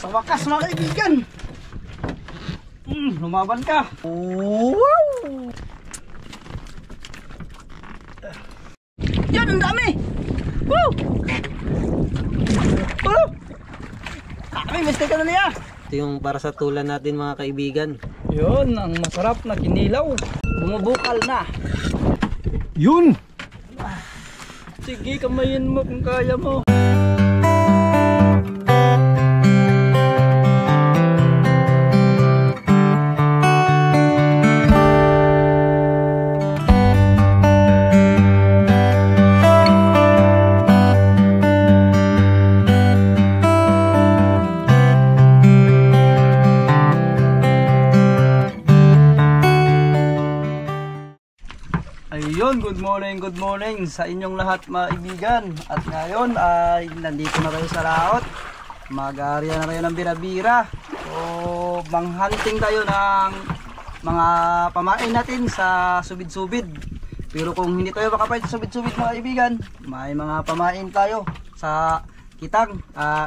Sa wakas mga kaibigan. Lumaban ka. Wow! Yan, ang dami. Woo! Oh! Kami, mistake ka na niya. Ito yung para sa tulan natin mga kaibigan. Yun, ang masarap na kinilaw. Bumubukal na. Yun! Sige, kamayin mo kung kaya mo. Ayun, good morning sa inyong lahat mga kaibigan. At ngayon ay nandito na tayo sa laot. Mag-aarya na tayo ng bira-bira. So, manghunting tayo ng mga pamain natin sa subid-subid. Pero kung hindi tayo makapait sa subid-subid mga kaibigan, may mga pamain tayo sa kitang.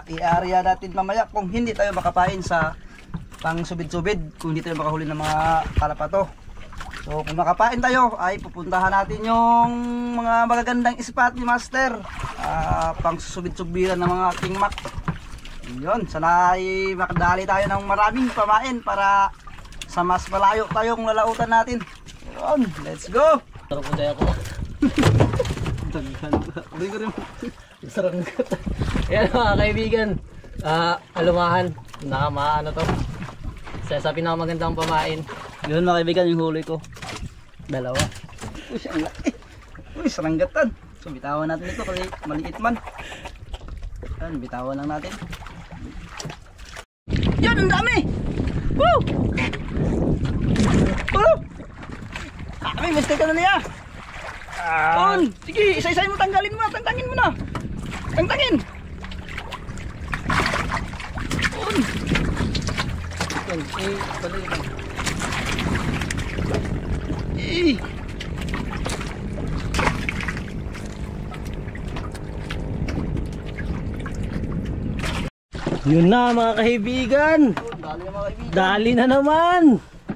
I-aarya natin mamaya kung hindi tayo makapain sa pang subid-subid, kung hindi tayo makahuli ng mga kalapato. So kung makapain tayo ay pupuntahan natin yung mga magagandang spot ni Master, pang susubid-subiran ng mga King Mac. Yun, sana ay makadali tayo ng maraming pamain para sa mas malayo tayong lalautan natin. Yun, let's go! Sarap ko tayo ako. Ulit ko rin. Sarap ng kata. Ayan mga kaibigan, alumahan, nakamaano to. Sa pinakamagandang pamain. Yun mga kaibigan, yung huli ko. Dalawa. Uy, ang laki. Uy, saranggatan. So bitawan natin ito kasi maliit man. Yan, bitawan lang natin. Yan, ang dami! Woo! Woo! Kami, mistake ka na niya. Sige, isa-isahin mo, tanggalin mo na, tangtangin mo na. Tangtangin! Padali ka. Yun na mga kaibigan. Dali na mga kaibigan. Dali na naman.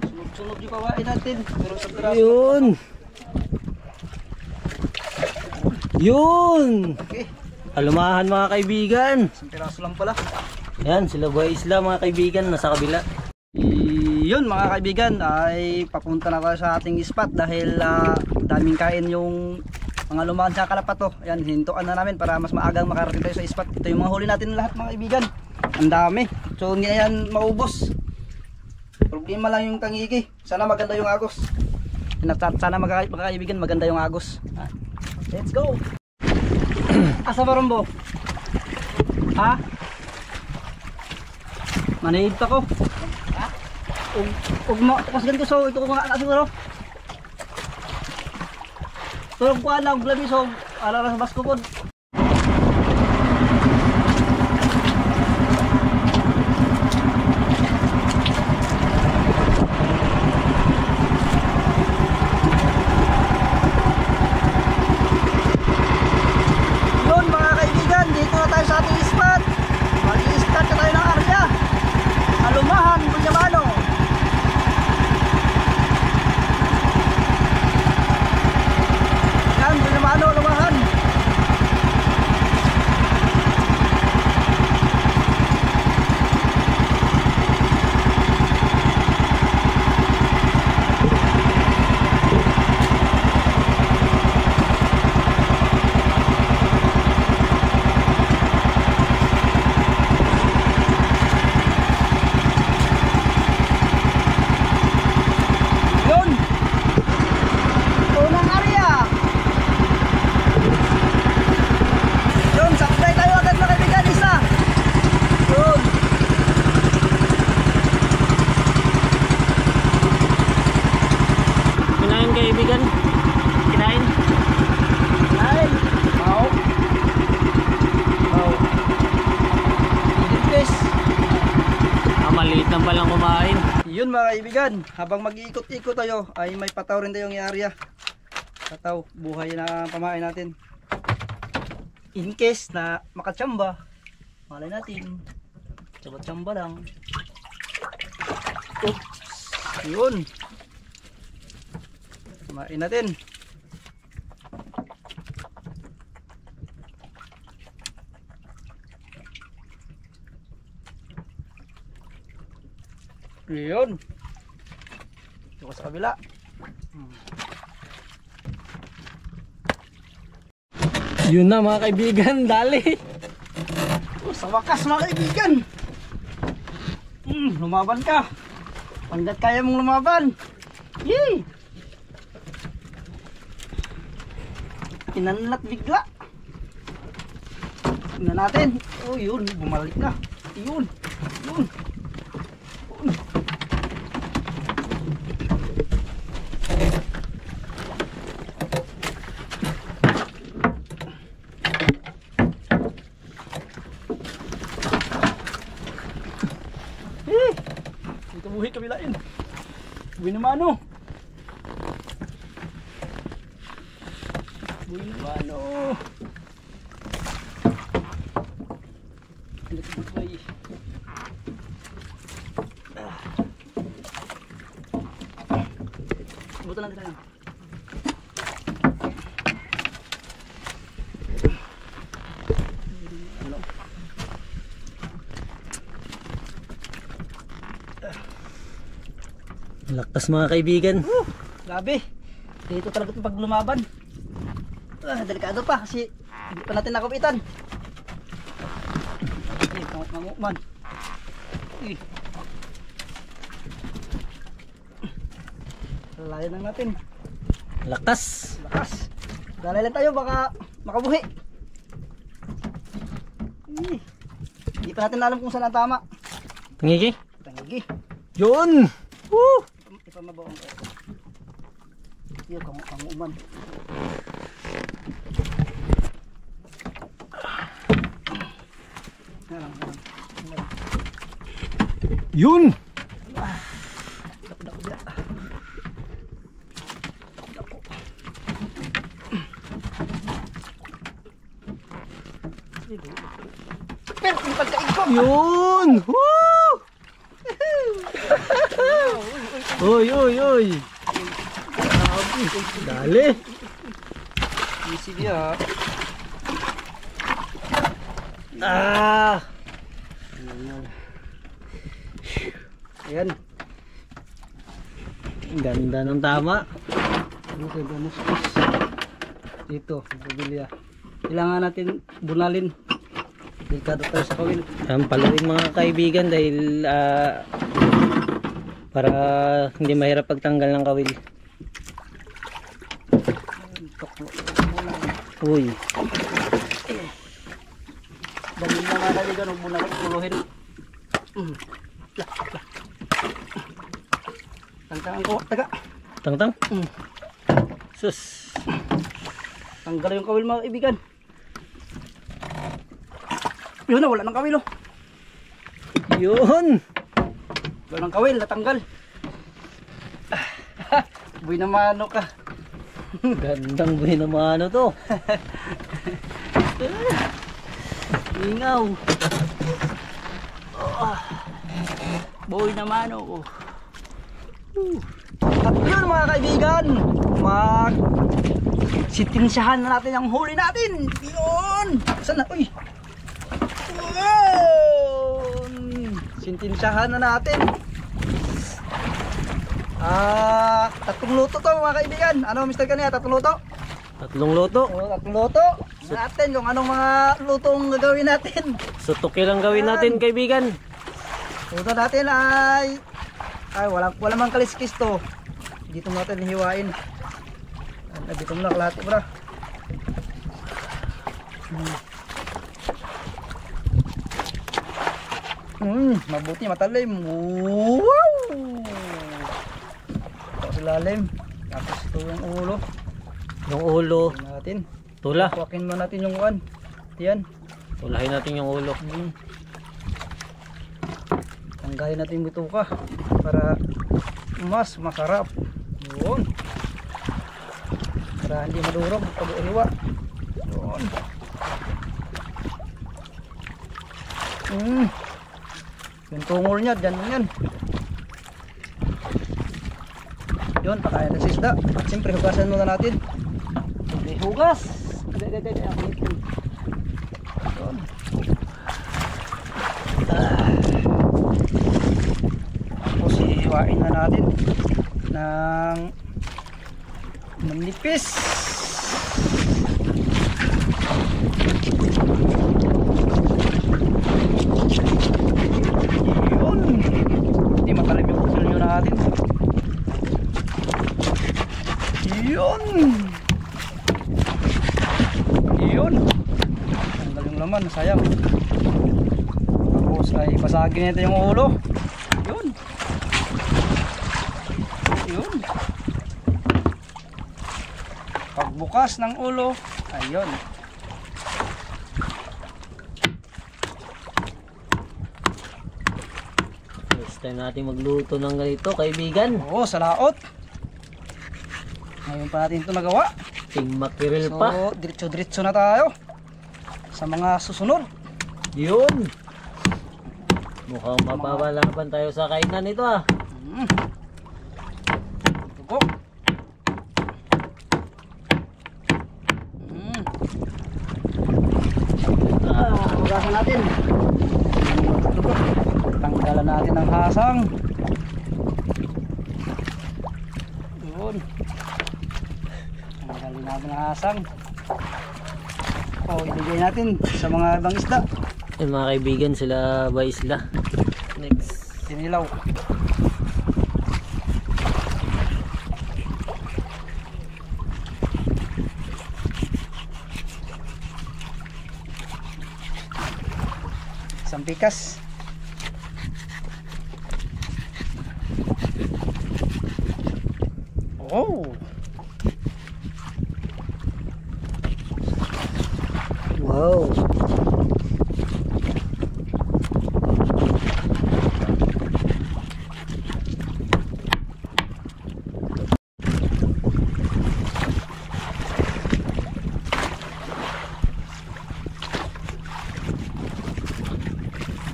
Sunod-sunod yung pawain natin. Pero sa piraso. Yun. Yun. Okay. Alumahan mga kaibigan. Isang piraso lang pala. Yan, sila Buhay Isla mga kaibigan, nasa kabila. Yun mga kaibigan, ay papunta na tayo sa ating spot dahil daming kain yung mga lumahan sa kalapato. Ayan, hintuan na namin para mas maagang makarating tayo sa spot. Ito yung mga huli natin lahat mga kaibigan. Ang dami. So hindi na yan maubos. Problema lang yung tangiki. Sana maganda yung agos. Sana mga kaibigan maganda yung agos. Let's go. Asa ba Rombo? Ha? Manahid pa ko. Ug pas ganito so ito ko nga siguro. Tulog ko alang glabi so ala sa basko pod. Yun mga kaibigan, dito na tayo sa ating spot. Mag-i-start na tayo ng area. Alumahan, Bunyamano. Yan, Bunyamano, alumahan. Yun. Unang area. Yun, supply tayo agad mga kaibigan, isa. Yun. Kinain kaibigan. Kinain. Kain. Wow. Wow. Fish. Maliit na palang kumain. Yun mga kaibigan, habang mag-iikot-ikot tayo ay may pataw rin tayong area. Pataw, buhay na pamain natin. In case na makatsamba, malay natin. Tsamba-tsamba lang. Oops. Yun. Kumain natin. Yun. Ito sa kabila. Yun na mga kaibigan, dali. Sa wakas mga kaibigan. Lumaban ka. Hanggat kaya mong lumaban. Yay! Pinanlat bigla. Tingnan natin. Oh yun, bumalik na. Yun. Yun. Buhay kabilain. Buhay na mano. Buhay na mano. Buhay. Buto lang tayo. Lakas mga kaibigan. Grabe. Dito talaga ito pag lumaban. Delikado pa kasi hindi pa natin nakapitan. Manguman. Layo lang natin. Lakas. Lakas. Dalay lang tayo baka makabuhi. Hindi pa natin alam kung saan ang tama. Tangigi. Tangigi. Yun. Woo! Ipamabaong ko. Iyo kanguman. Yun. Pero yung pagkain ko. Yun. Woo! Uy, uy, uy. Dali. Easy dia. Ah. Ayan. Ganda ng tama. Okay, bonus fish. Dito, bubilya. Kailangan natin bunalin. Delikado tayo sa kawil. Ang paluin mga kaibigan dahil para hindi mahirap pagtanggal ng kawil. Uy. Dali na mga kaibigan, huwag muna puluhin. Tangtangan ko, taga. Tangtang? Sus. Tanggal yung kawil mga kaibigan. Yun na, wala ng kawil oh. Yun. Wala ng kawil, natanggal. Buhay na mano ka. Gandang buhay naman ano to. Ingaw. Buhay na mano ko. At yun mga kaibigan, sitinsyahan na natin ang huli natin. Yun. Saan na? Uy. Sintinsyahan na natin. Tatlong luto to mga kaibigan. Ano Mr. Kanya? Tatlong luto? Tatlong luto. Tatlong luto. Natin kung anong mga lutong gagawin natin. Sutuki lang gawin natin kaibigan. Luto natin ay wala mang kaliskis to. Dito natin hiwain. Dito muna kalahati bro. Mabuti matalim. Wow! Ito ilalim. Tapos ito yung ulo. Yung ulo. Natin. Tula. Kuhakin mo natin yung uwan. Yan. Tulahin natin yung ulo. Tanggalin natin yung bituka para mas masarap. Yun. Para hindi madurog pag iwa. Yun. Yung tungol niya, dyan lang yan. Yun, pakain ng sisda. At siyempre, hugasan muna natin. Okay, hugas! Yun. Tapos, ihiwain na natin ng manipis. Yun. Hindi matalim yung pusilyo natin. Yun. Yun. Ang galing laman, sayang. Tapos ay basagin nito yung ulo. Yun. Yun. Pagbukas ng ulo, ayun. Next time natin magluto ng ganito, kaibigan. Oo, sa laot. Ngayon pa natin ito nagawa. Ting makiril pa. So, diretso-diretso na tayo sa mga susunod. Yun. Mukhang mapapalaban tayo sa kainan nito ah. Ito po. Hugasan natin. Ito po. Tanggalan natin ang hasang. Yun. Tanggalin natin ang hasang. O, ibigay natin sa mga ibang isda. Yung mga kaibigan, sila ba isla? Next. Sinilaw. Isang pikas. Oh. Wow.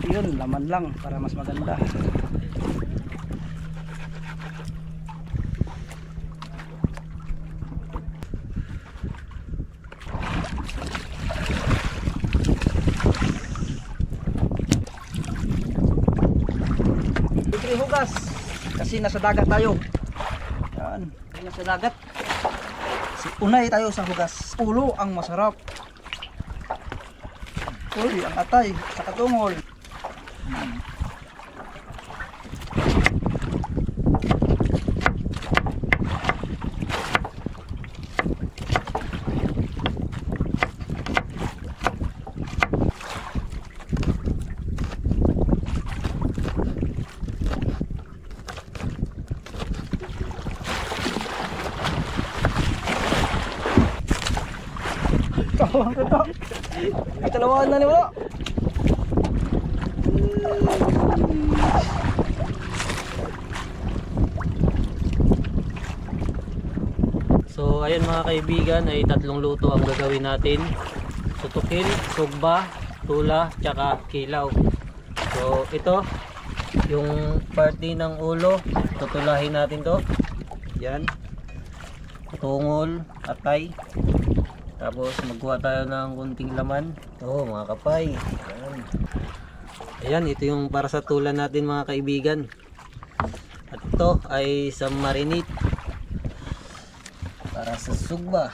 Yun, laman lang para mas maganda. Libre hugas kasi nasa dagat tayo. Yan, nasa dagat. Unay tayo sa hugas. Ulo ang masarap. Uy, ang atay sa katungol. Italawaan na ni wala. So ayun mga kaibigan, ay tatlong luto ang gagawin natin. Tutukil, sugba, tula, tsaka kilaw. So ito, yung party ng ulo, tutulahin natin to. Yan. Tungol, atay. Tapos magkuha tayo ng kunting laman. Ito mga kapay. Ayan. Ayan, ito yung para sa tula natin mga kaibigan. At ito ay sa marinate para sa sugba.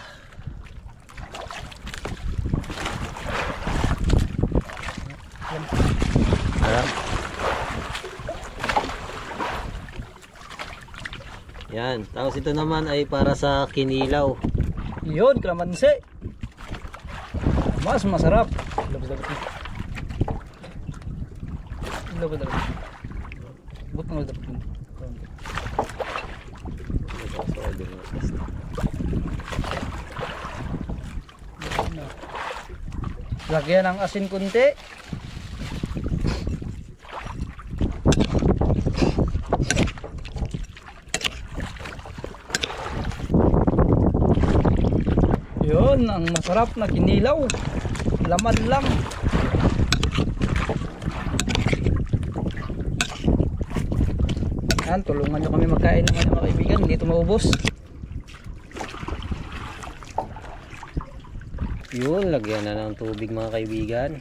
Ayan. Yan, tapos ito naman ay para sa kinilaw. Yun, kalamansi. Mas masarap. Lagyan ng asin kunti. Yun, ang masarap na kinilaw. Laman lang. Yan, tulungan nyo kami magkain naman mga kaibigan, hindi ito maubos. Yun, lagyan na ng tubig mga kaibigan.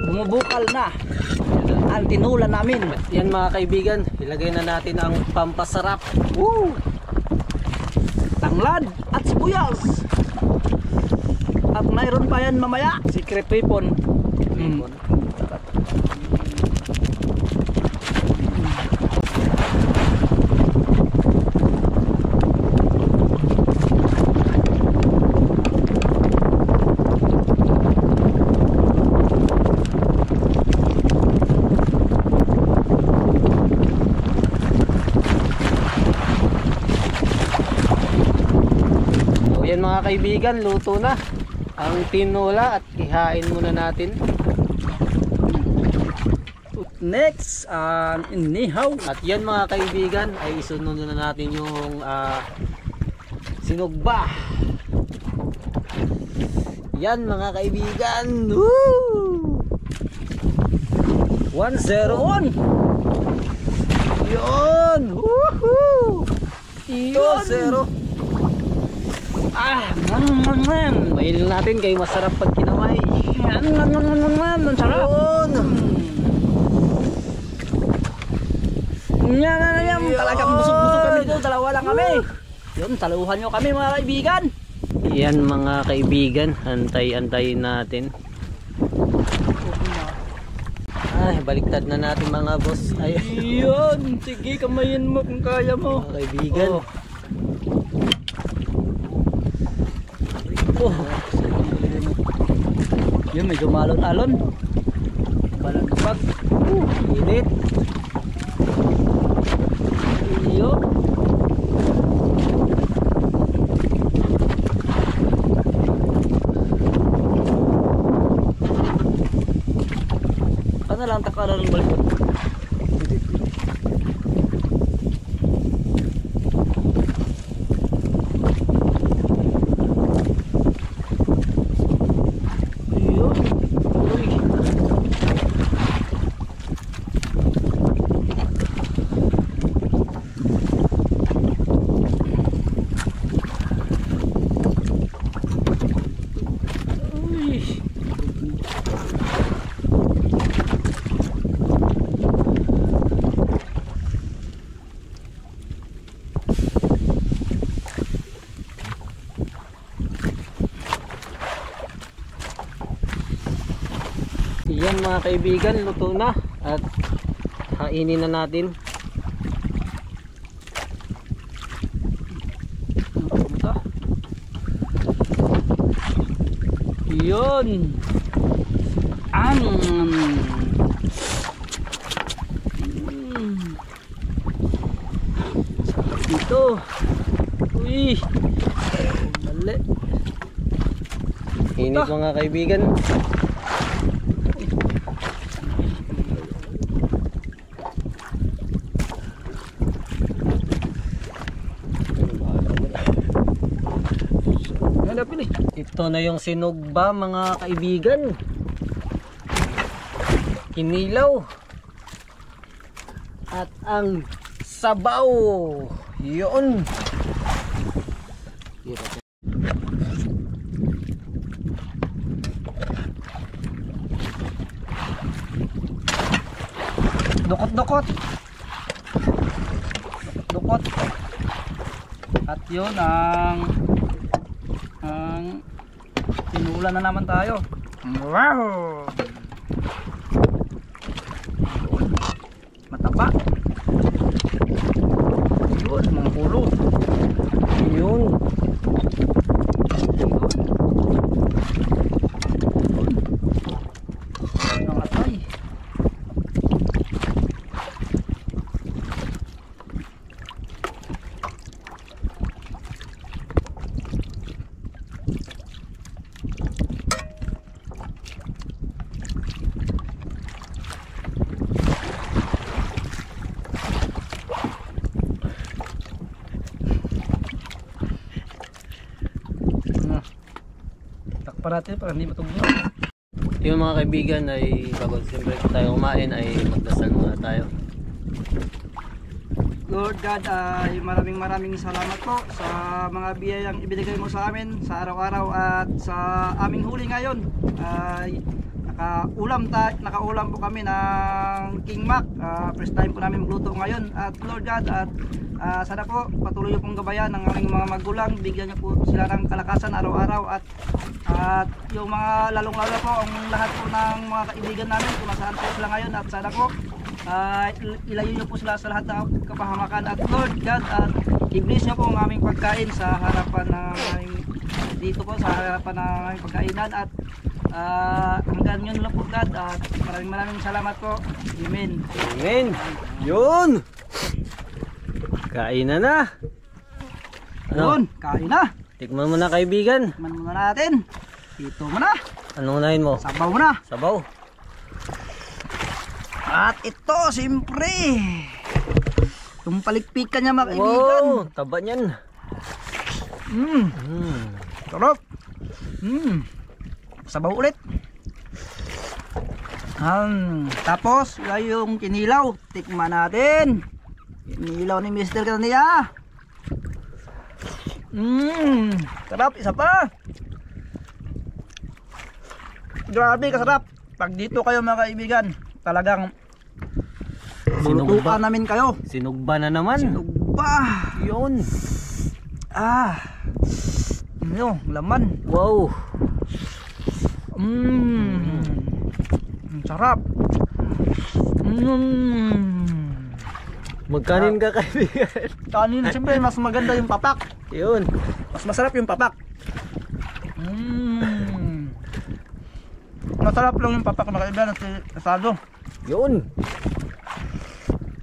Bumubukal na ang tinula namin. Yan mga kaibigan, ilagay na natin ang pampasarap. Woo! Tanglad at sibuyas. At mayroon pa yan mamaya, secret weapon. Sarap. Yan mga kaibigan, luto na ang tinola at ihain muna natin. Next, inihaw. At yan mga kaibigan, ay isunod na natin yung sinugba. Yan mga kaibigan. Woo! 1-0. Yun! Woohoo! 2-0. Mailin natin kay masarap pag kinamay. Ang sarap. Yan. Talagang busog-busog kami dito. Dalawa lang kami. Yun, saluhan nyo kami mga kaibigan. Yan mga kaibigan, antay-antayin natin. Ay, baliktad na natin mga boss. Ay, Yun, sige kamayin mo kung kaya mo. mga kaibigan. Yun, medyo malon-alon. Balagbag. Init. Yun. Ano lang takalan ng balik? Yan mga kaibigan, luto na at hainin na natin. Yun. Sarap dito. Uy. Mali. Init mga kaibigan. Ito na yung sinugba mga kaibigan. Kinilaw. At ang sabaw. Yun. Dukot-dukot. Dukot. At yun ang tinula na naman tayo. Wow! Mataba. Yun, mga pulo. Yun. Ang atay. pa natin para hindi matugyo. Yung mga kaibigan ay bago siyempre tayo kumain ay magdasal muna tayo. Lord God, ay maraming salamat po sa mga biyayang ibinigay mo sa amin sa araw-araw at sa aming huli ngayon. Ay nakaulam po kami ng King Mac. First time po namin magluto ngayon. At Lord God, at sana po patuloy niyo pong gabayan ng aming mga magulang, bigyan niyo po sila ng kalakasan araw-araw, at yung mga lalong-lalo po ang lahat po ng mga kaibigan namin kung nasaan po sila ngayon, at sana po ilayo niyo po sila sa lahat ng kapahamakan. At Lord God, at i-bless niyo po ang aming pagkain sa harapan ng dito po sa harapan ng aming pagkainan, at hanggang yun lang po God, at maraming salamat po. Amen. Amen. Yun. Kain na. Yun, kain na. Tikman mo na kaibigan. Tikman muna natin. Ito muna. Anong unahin mo? Sabaw muna. Sabaw. At ito, siyempre, yung palikpikan niya mga kaibigan. Wow, taba niyan. Sarap. Sabaw ulit. Tapos yung kinilaw, tikman natin. Kinilaw ni Mr. Kanaya. Sarap, isa pa. Grabe kasarap. Pag dito kayo mga kaibigan, talagang lulutuan namin kayo. Sinugba na naman. Sinugba. Yun. Ano, laman. Wow. Sarap. Magkanin ka kaibigan. Kanin, siyempre mas maganda yung papak. Yun. Mas masarap yung papak. Masarap lang yung papak na kaibigan at asado. Yun.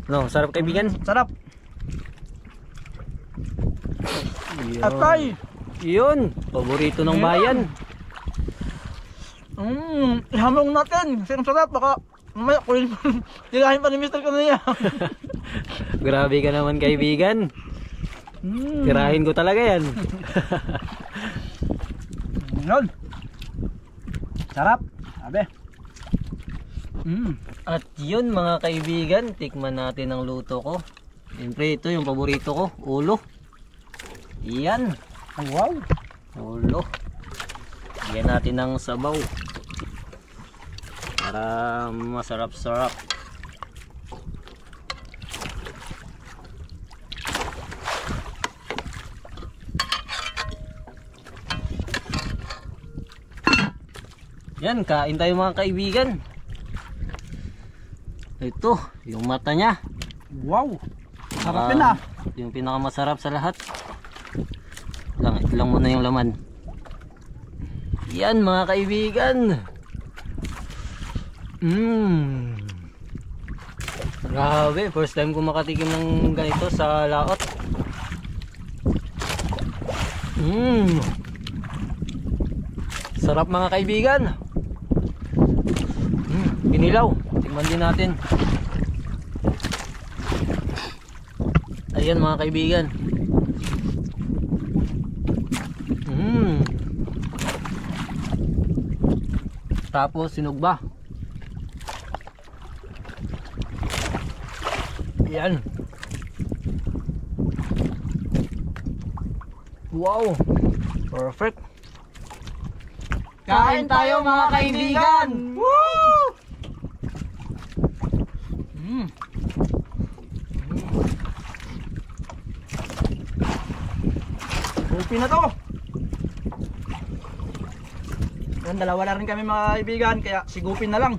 No, sarap kaibigan. Sarap. Yun. Atay. Yun. Paborito ng bayan. Ihamong natin. Kasi ang sarap. Baka mamaya tirahin pa ni Mr. Kanaya. Grabe ka naman kaibigan. Tirahin ko talaga yan. Yun. Sarap. Sabi. At yun mga kaibigan, tikman natin ang luto ko. Siyempre ito yung paborito ko, ulo. Yan. Wow. Ulo. Bigyan natin ng sabaw para masarap-sarap. Yan, kain tayo mga kaibigan. Ito, yung mata niya. Wow. Sarapin na. Yung pinakamasarap sa lahat. Ito lang muna yung laman. Yan mga kaibigan. Grabe, first time ko makatikim ng ganito sa laot. Sarap mga kaibigan. Kinilaw, tingnan din natin. Ayan mga kaibigan. Tapos sinugba. Yan. Wow, perfect. Kain tayo mga kaibigan. Woo! Upi na to. Yan, dalawa na rin kami mga kaibigan, kaya sigupin na lang.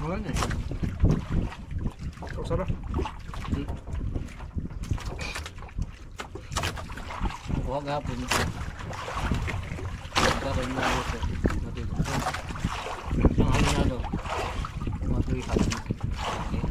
Wala na eh. Ito sarap. Huwag hapon ito. Huwag na ito. Yung halinado. Matuloy hapon. Okay.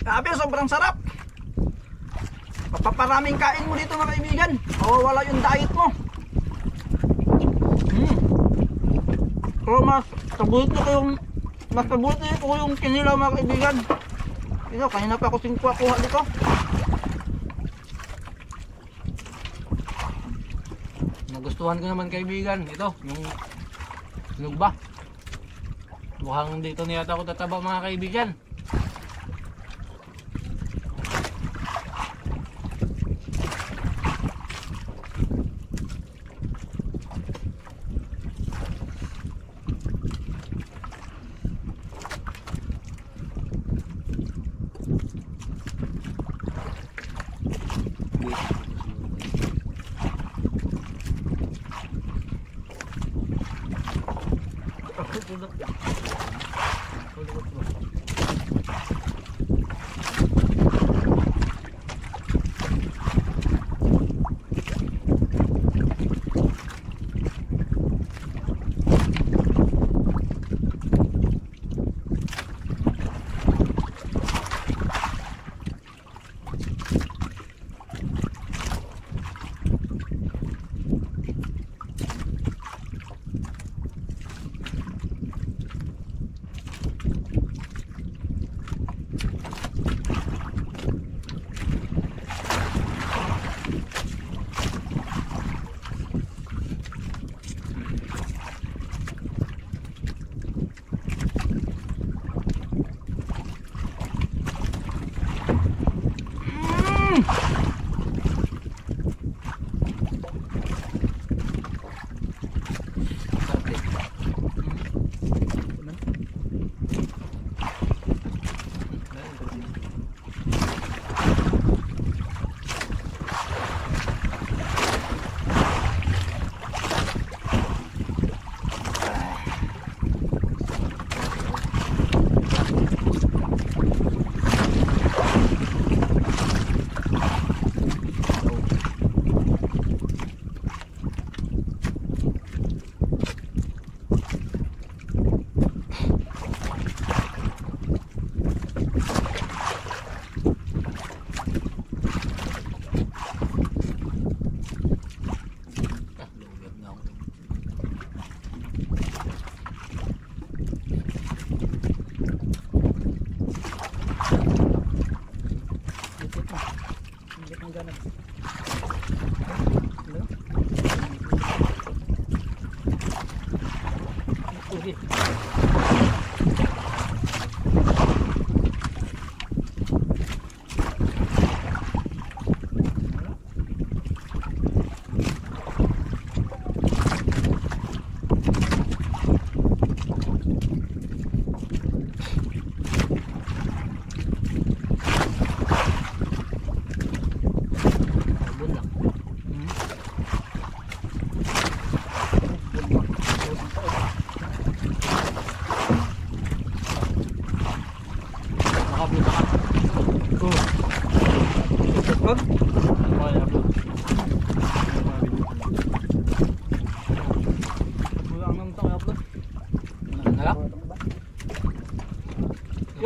Grabe, sobrang sarap. Paparaming kain mo dito mga kaibigan. Wala yung diet mo. Pero mas kabuti ko yung kinilaw mga kaibigan. Ito, kanina pa ako kuha dito. Nagustuhan ko naman kaibigan. Ito, yung sinugba. Mukhang dito niyata ako tataba mga kaibigan.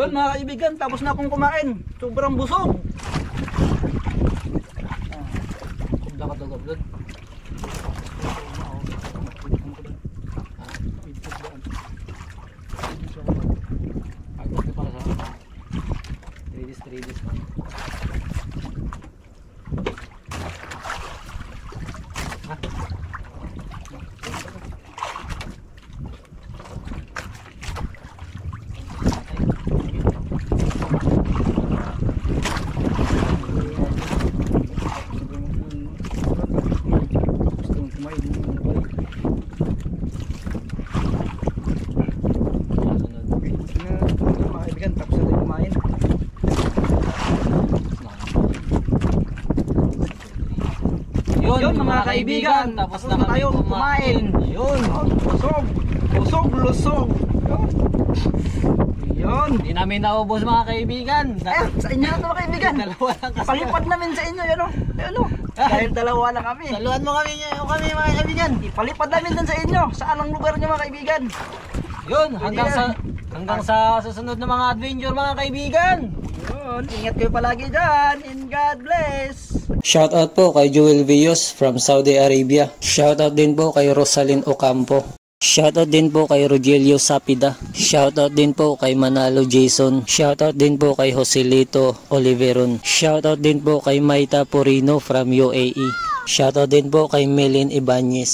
Yun mga kaibigan, tapos na akong kumain. Sobrang busog. Yun mga kaibigan, tapos na tayong kumain. Yun, busog, busog, lusog. Yun. Hindi namin naubos mga kaibigan. Ayun, sa inyo na ito mga kaibigan. Dalawa lang kasi. Palipad namin sa inyo, yun o. Ayun o. Dahil dalawa lang kami. Saluhan mo kami mga kaibigan. Ipalipad namin din sa inyo. Saan ang lugar nyo mga kaibigan? Yun, hanggang sa susunod na mga adventure mga kaibigan. Yun, ingat kayo palagi dyan. And God bless. Shoutout po kay Joel Villos from Saudi Arabia. Shoutout din po kay Rosalyn Ocampo. Shoutout din po kay Rogelio Sapida. Shoutout din po kay Manalo Jason. Shoutout din po kay Joselito Oliveron. Shoutout din po kay Maita Porino from UAE. Shoutout din po kay Melin Ibanez.